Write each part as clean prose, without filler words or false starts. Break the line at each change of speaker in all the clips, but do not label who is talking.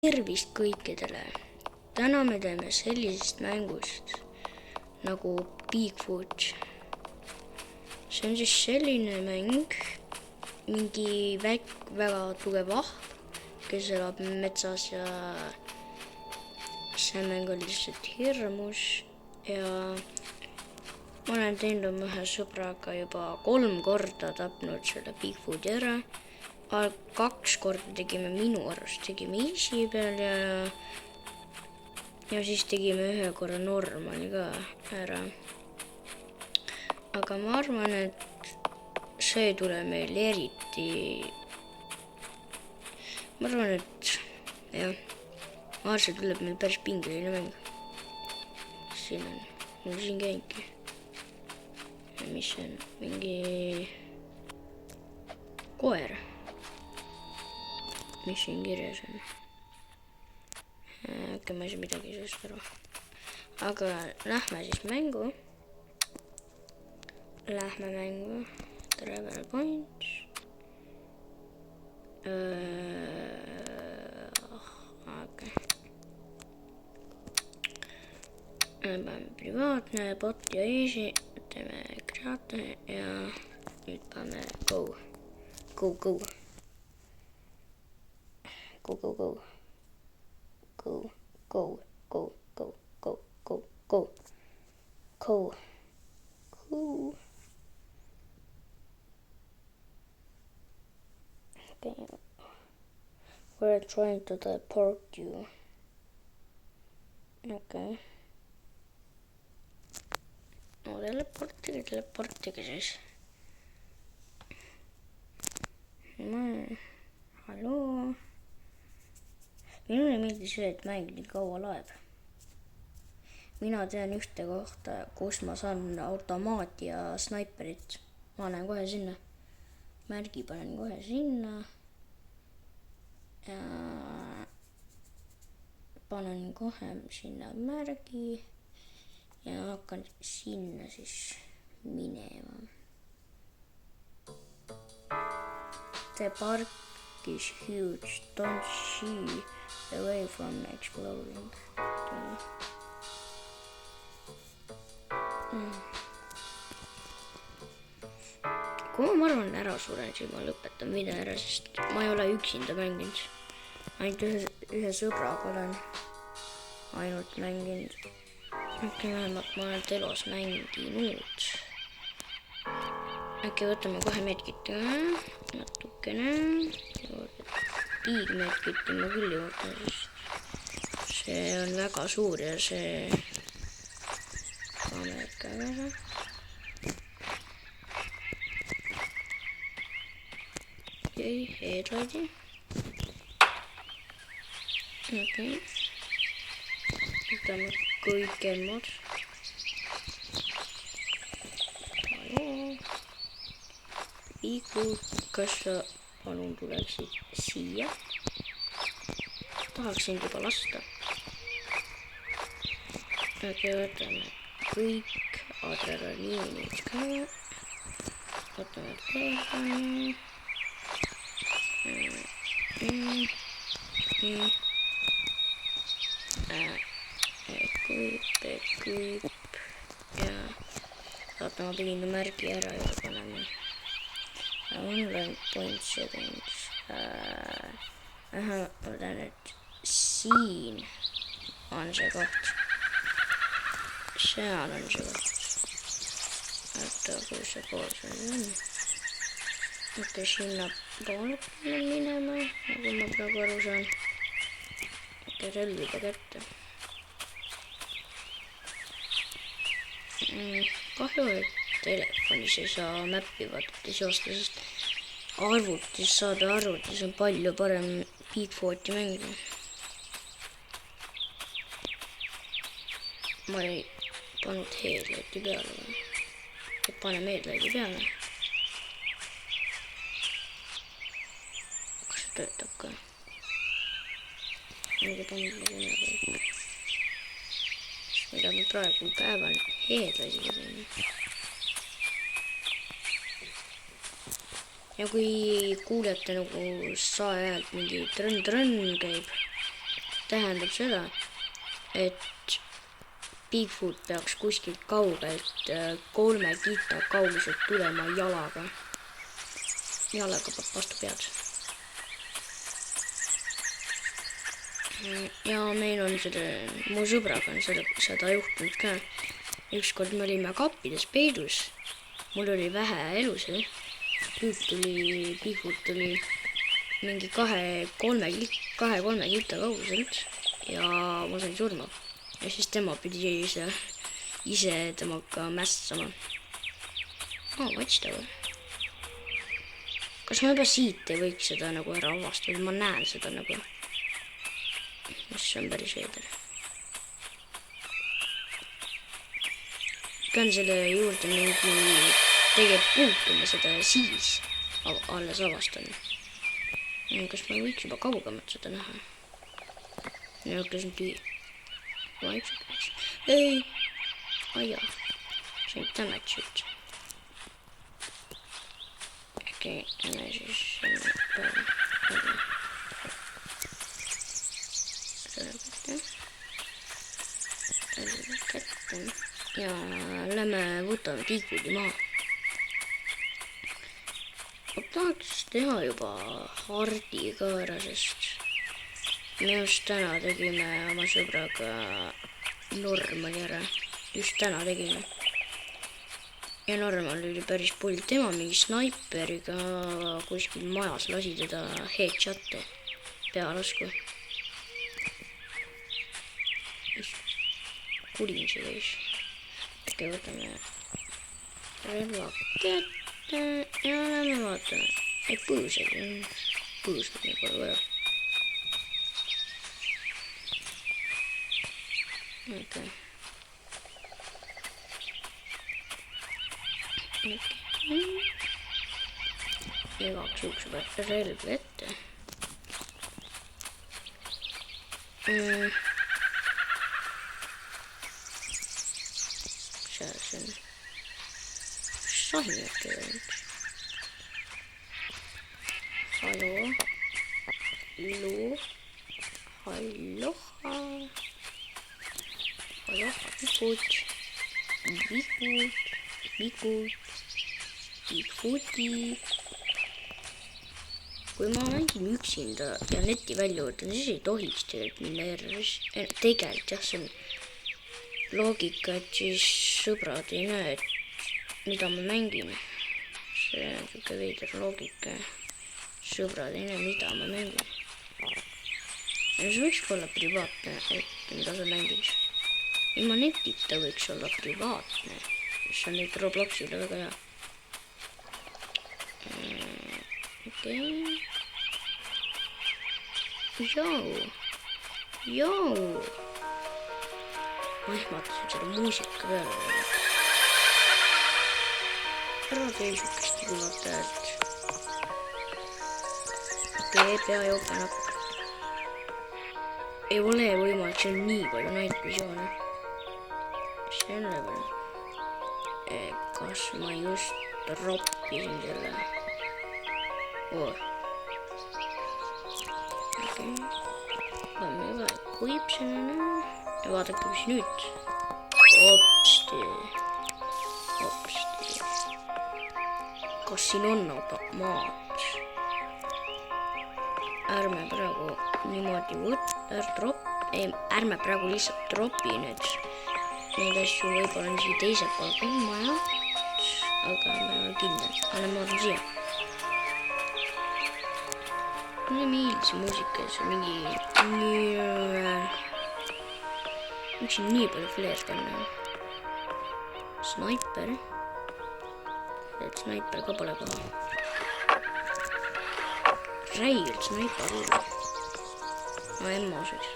Tervist kõikidele! Täna me teeme sellisest mängust nagu Bigfoot. See on siis selline mäng, mingi väga tugev ahv, kes elab metsas ja see mäng on lihtsalt hirmus ja ma olen teinud oma ühe sõbraga juba 3 korda tapnud selle Bigfooti ära. 2 korda tegime minu arust, tegime easy peal ja siis tegime 1 korra normali ka ära. Aga ma arvan, et see ei tule meil eriti. Ma arvan, et jah, see tuleb meil päris pingeline mäng. Siin on, mul siin käingi. Ja mis on mingi koer. Mis siin kirjas on? Äkki ma ei saa midagi sellest aru. Aga lähme siis mängu. Travel points. Okay. Paneme privaatne, bot ja easy. Teeme create ja nüüd paneme go. Go. Go. Okay. We're trying to teleport you. Okay. No teleportige siis. Halloo. Minule meeldis see, et mäng nii kaua laeb. Mina tean ühte kohta, kus ma saan automaat ja snaiperit. Ma lähen kohe sinna. Märgi panen kohe sinna. Ja panen kohe sinna märgi. Ja hakkan sinna siis minema. The park is huge. Don't shy away from exploring. Kui ma arvan ära suren, siis ma lõpetan video ära, sest ma ei ole üksinda mänginud. Ainult ühe sõbraga olen ainult mänginud. Äkki vähemalt ma olen telos mänginud. Äkki võtame kohe medkit natukene. Tiigmedkiti ma küll juurde, sest see on väga suur ja see paneb ka ära. Okei, headlighti. Okei. Võtame kõik emmad. Haloo. Bigfoot, kas sa palun tuleksid siia? Tahaksin juba lasta. Okei, võtame kõik adrenaliinid ka. Võtame kõrvani. Equip. Ja vaata, ma pidin märgi ära juba panema. Online point settings. Ma tean, et siin on see koht. Seal on see koht. Oota, kus see koos on. Okei, sinna poole minema, nagu ma praegu aru saan. Okei, relvida kätte. Kahju, et telefonis ei saa mäppi vaadata joosta, sest arvutis saada arvutis on palju parem Bigfooti mängida. Ma ei pannud headlighti peale. Paneme headlighti peale. Kas see töötab ka? Mida pannud nagu mida me praegu päeval headlightiga teeme. Ja kui kuulete nagu sae häält mingi trõnn käib, tähendab seda, et Bigfoot peaks kuskilt kaugelt 3 kita kauguselt tulema jalaga. Jalaga vastu pead. Ja meil on mu sõbraga on seda juhtunud ka. Ükskord me olime kappides peidus. Mul oli vähe elusid. Bigfoot tuli mingi 2-3 kita kauguselt ja ma sain surma. Ja siis tema pidi ise temaga mässama. Watchtower. Kas ma juba siit ei võiks seda nagu ära avastada? Ma näen seda nagu. Mis on päris veider. Pean selle juurde mingi tegelikult puutuma seda ja siis alles avastan. Kas ma võiks juba kaugemat seda näha? Ja hakkasin vaikselt. Ei! Aia. Sain damage üldse. Okei, enne siis peale. Ja lähme võtame Bigfooti maha. Ma tahaks teha juba hardi ka ära, sest me just täna tegime oma sõbraga Normali ära. Just täna tegime. Ja Normal oli päris pull. Tema mingi snaiperiga kuskil majas lasi teda headshot'e pealasku. Kulin see võis. Okei, võtame relva kätte ja lähme vaatame. Ei, põõsed nagu vaja. Okei. Igaks juhuks võtta relv ette. See on sahimad tegelikult. Hallo. Bigfooti. Kui ma mängin üksinda ja neti välja võtan, siis ei tohiks tegelikult minna erris. Tegelikult jah, see on loogika, et siis sõbrad ei näe, et mida ma mängin. See on siuke veider loogika. Sõbrad ei näe, mida ma mängin. Ja see võiks olla privaatne, et mida sa mängid. Ilma netita võiks olla privaatne. See on nüüd Robloxile väga hea. Okei. Jou. Ma ehmatasin selle muusika peale. Ära tee siukest kuulata häält. Okei, pea jopen up. Ei ole võimalik, see on nii palju night visioone. See on level. Kas ma just roppisin selle? Okei. Võime juba kuipsena. Ja vaadake, mis nüüd. Hopsti. Kas siin on maad? Ärme praegu niimoodi ärme praegu lihtsalt dropi nüüd. Neid asju võib-olla on siia teisel pool ka maja. Aga me oleme kindel. Anname vaatame siia. Mulle meeldib see muusika, see on mingi... Miks siin nii palju flares panna? Snaiper. Et snaiper ka pole paha. Räigelt snaiper uur. Ma emmoseks.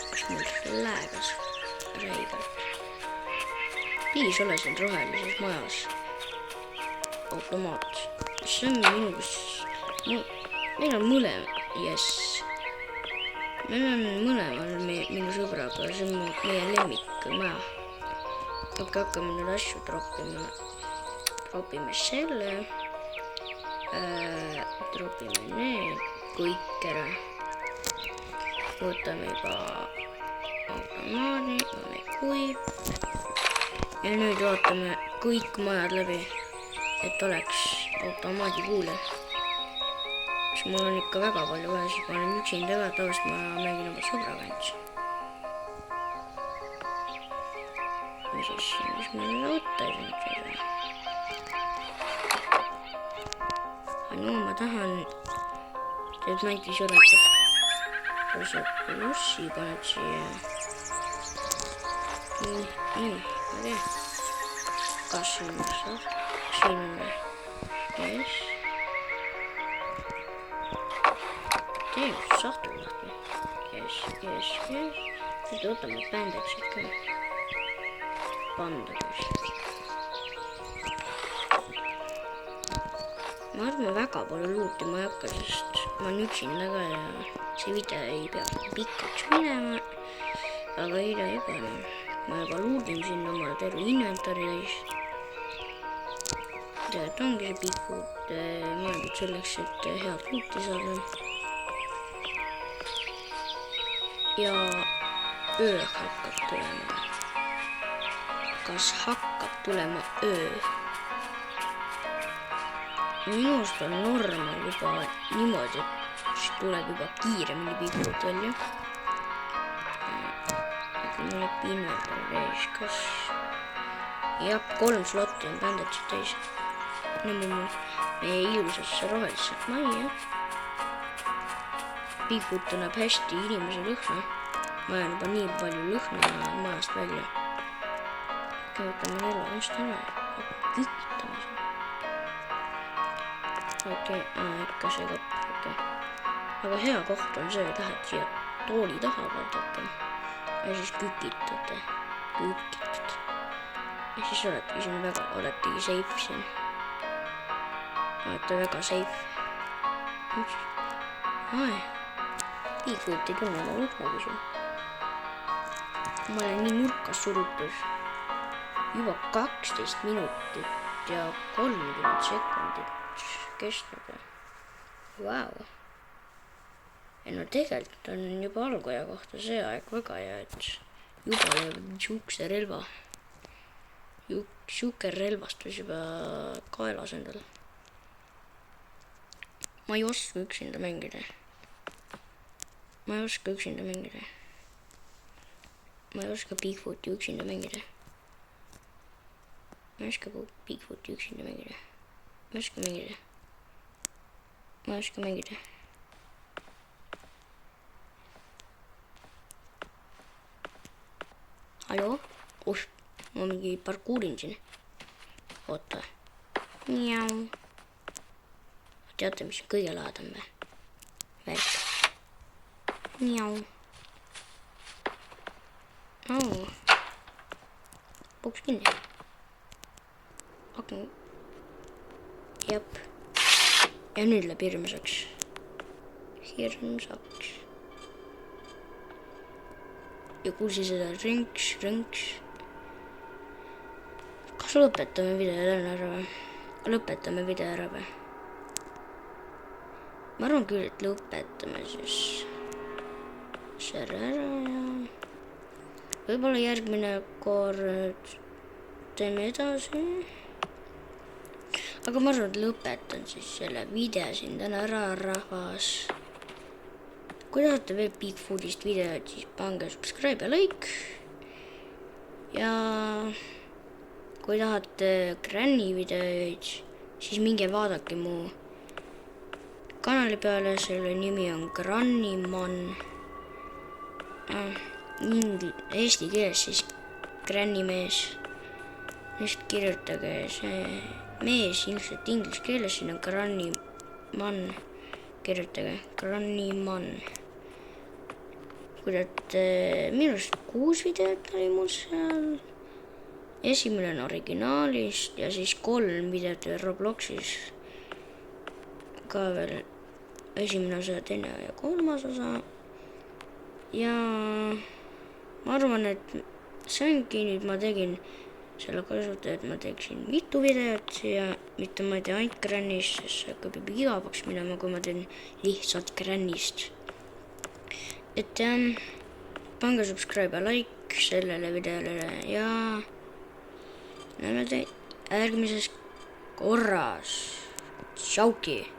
Kas mul lägas? Räigelt. Piis ole siin rohelises majas. Automaat. See on minu kus... Meil on mõlema. Yes. Meil on mõlemal minu sõbraga. See on meie lemmik maja. Okei, hakkame nüüd asju droppima. Dropime selle. Dropime need kõik ära. võtame juba automaadi, kuiv. Ja nüüd vaatame kõik majad läbi, et oleks automaadi kuule. Siis mul on ikka väga palju vaja, siis ma olen üksinda ka, tavaliselt ma mängin oma sõbraga ainult. Ja siis ma seda võtta ei saa. No ma tahan, et näiteks oletab, kui sa plussi paned siia. Nii, ma tea. Kas siin saab? Siin on yes. Teeme sahtu lahti. Yes. Nüüd võtame bandaged ka. Bandaged. Ma arvan väga palju luuti ma ei hakka, sest ma olen üksinda ka ja see video ei pea pikaks minema. Aga ei pane. Ma juba luudin siin omale terve inventari täis. Tegelikult ongi see Bigfoot mõeldud selleks, et head luuti saada. Ja öö hakkab tulema. Kas hakkab tulema öö? Minust on normal juba niimoodi, et siis tuleb juba kiiremini Bigfoot välja. Mul on inventari täis, kas... Jah, 3 slotti on bandaged täis. Meie ilusasse rohelisse majja. Bigfoot tunneb hästi inimese lõhna. Ma jään juba nii palju lõhna majast välja. Võtame relva just ära. Kükitame siin. Okei, ikka see kopp. Aga hea koht on see, et lähed siia tooli taha vaadata. Ja siis kükitate. Ja siis oletegi siin väga, oletegi safe siin. Olete väga safe. Bigfoot ei tunne oma lõhnagi siin. Ma olen nii nurkas surutud. Juba 12 minutit ja 30 sekundit kestnud. Vau. Ja no tegelikult on juba algoja kohta see aeg väga hea, et juba lööb siukse relva. Siuke relvastus juba kaelas endal. Ma ei oska üksinda mängida. Ma ei oska Bigfooti üksinda mängida. Ma ei oska mängida. Hallo? Ma mingi parkuurin siin. Oota. Miau. Teate, mis on kõige lahedam või? Värk. Miau. Puks kinni. Aken. Jep. Ja nüüd läheb hirmsaks. Ja kuulsi seda rõnks. Kas lõpetame video ära või? Ma arvan küll, et lõpetame siis selle ära ja võib-olla järgmine kord teeme edasi. Aga ma arvan, et lõpetan siis selle video siin täna ära, rahvas. Kui tahate veel Bigfootist videoid, siis pange subscribe ja like. Ja kui tahate Granny videoid, siis minge vaadake mu kanali peale, selle nimi on Grannyman. Eesti keeles siis Grannymees. Just kirjutage see mees ilmselt inglise keeles, siin on Grannyman. Kirjutage Grannyman. Kui te minu arust 6 videot oli mul seal. Esimene on originaalist ja siis 3 videot Robloxis. Ka veel esimene osa, teine ja 3. osa. Ja ma arvan, et see ongi nüüd ma tegin selle kasutada, et ma teeksin mitu videot ja mitte ma ei tee ainult Grannist, sest see hakkab juba igavaks minema, kui ma teen lihtsalt Grannist. et jah, pange subscribe ja like sellele videole ja näeme teid järgmises korras. Tšauki!